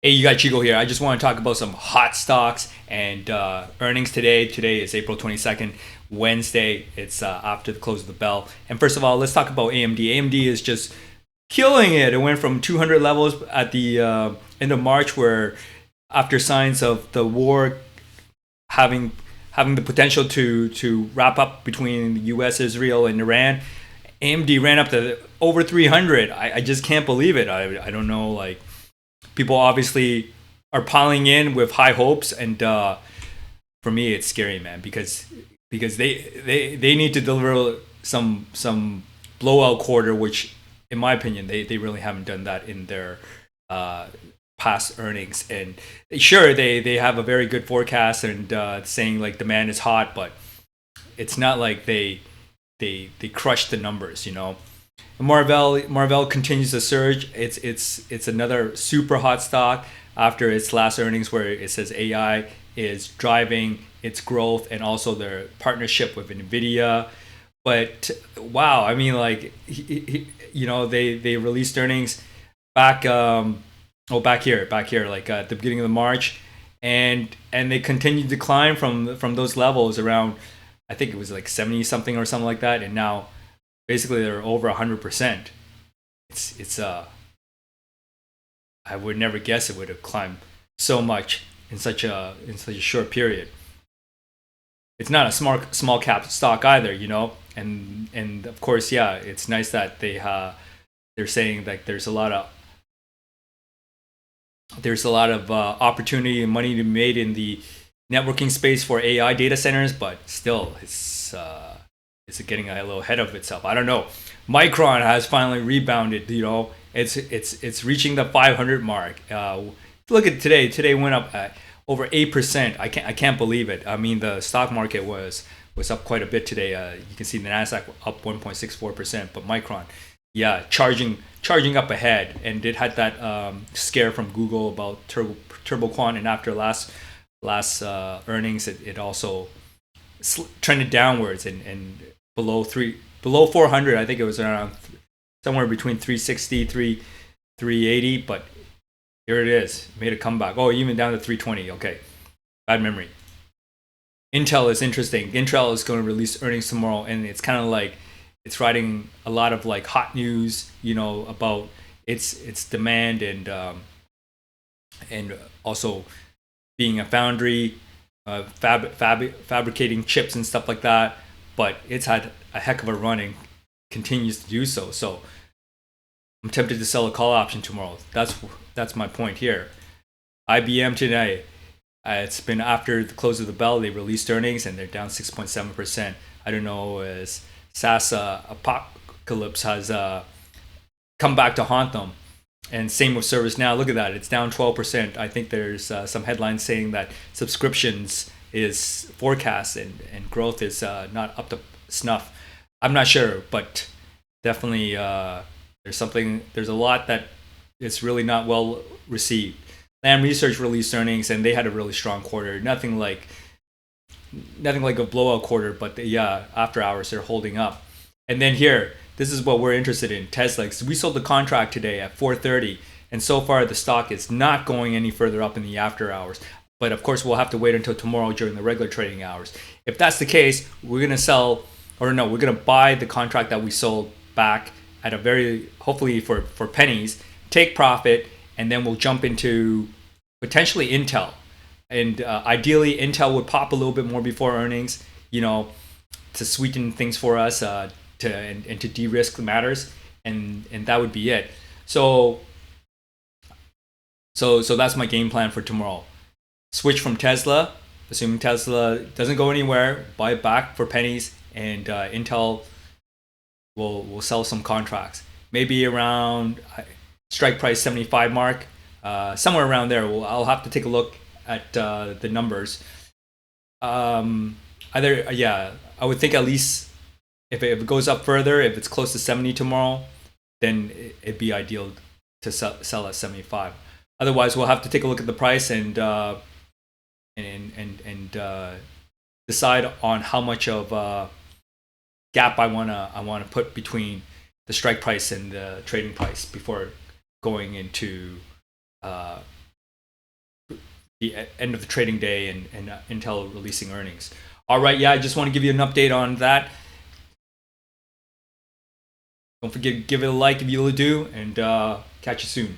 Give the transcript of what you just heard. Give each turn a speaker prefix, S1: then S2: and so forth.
S1: Hey, you got Chico here. I just want to talk about some hot stocks and earnings today. Today is April 22nd, Wednesday. It's after the close of the bell. And first of all, let's talk about AMD. AMD is just killing it. It went from 200 levels at the end of March, where after signs of the war having the potential to wrap up between the U.S., Israel, and Iran, AMD ran up to over 300. I just can't believe it. I don't know, like, people obviously are piling in with high hopes, and for me it's scary, man, because they need to deliver some blowout quarter, which in my opinion they really haven't done that in their uh, past earnings. And sure, they have a very good forecast and saying like demand is hot, but it's not like they crush the numbers, you know. Marvell continues to surge. It's another super hot stock after its last earnings, where it says AI is driving its growth and also their partnership with Nvidia. But wow, I mean, like, they released earnings back back here, like at the beginning of March, and they continued to climb from those levels around, I think it was like 70 something or something like that, and now basically they're over 100%. It's I would never guess it would have climbed so much in such a short period. It's not a small cap stock either, you know. And of course, yeah, it's nice that they're saying like there's a lot of opportunity and money to be made in the networking space for AI data centers, but still, it's getting a little ahead of itself. I don't know. Micron has finally rebounded. You know, it's reaching the 500 mark. Look at today. Today went up over 8%. I can't believe it. I mean, the stock market was up quite a bit today. You can see the Nasdaq up 1.64%, but Micron, yeah, charging up ahead, and it had that scare from Google about TurboQuant, and after last earnings, it also trended downwards, and below 400. I think it was around somewhere between 360 380, but here it is, made a comeback. Oh, even down to 320. Okay, bad memory. Intel is interesting. Intel is going to release earnings tomorrow, and it's kind of like it's riding a lot of like hot news, you know, about its demand, and also being a foundry, fabricating chips and stuff like that. But it's had a heck of a run and continues to do so. So I'm tempted to sell a call option tomorrow. That's my point here. IBM today. It's been after the close of the bell. They released earnings and they're down 6.7%. I don't know, as SaaS apocalypse has come back to haunt them. And same with ServiceNow. Look at that. It's down 12%. I think there's some headlines saying that subscriptions is forecast, and growth is not up to snuff. I'm not sure, but definitely there's a lot that is really not well received. Lam Research released earnings and they had a really strong quarter. Nothing like a blowout quarter, but yeah, after hours they're holding up. And then here, this is what we're interested in, Tesla. We sold the contract today at 4:30, and so far the stock is not going any further up in the after hours. But of course, we'll have to wait until tomorrow during the regular trading hours. If that's the case, we're gonna sell, or no, we're gonna buy the contract that we sold back at a very, hopefully for pennies, take profit, and then we'll jump into potentially Intel. And ideally, Intel would pop a little bit more before earnings, you know, to sweeten things for us, and to de-risk matters, and that would be it. So that's my game plan for tomorrow. Switch from Tesla, assuming Tesla doesn't go anywhere, buy it back for pennies, and Intel will sell some contracts, maybe around strike price 75 mark, somewhere around there. I'll have to take a look at the numbers. Either, yeah, I would think at least if it goes up further, if it's close to 70 tomorrow, then it'd be ideal to sell at 75. Otherwise, we'll have to take a look at the price and decide on how much of a gap I wanna put between the strike price and the trading price before going into uh, the end of the trading day and Intel releasing earnings. All right, yeah, I just want to give you an update on that. Don't forget to give it a like if you do, and catch you soon.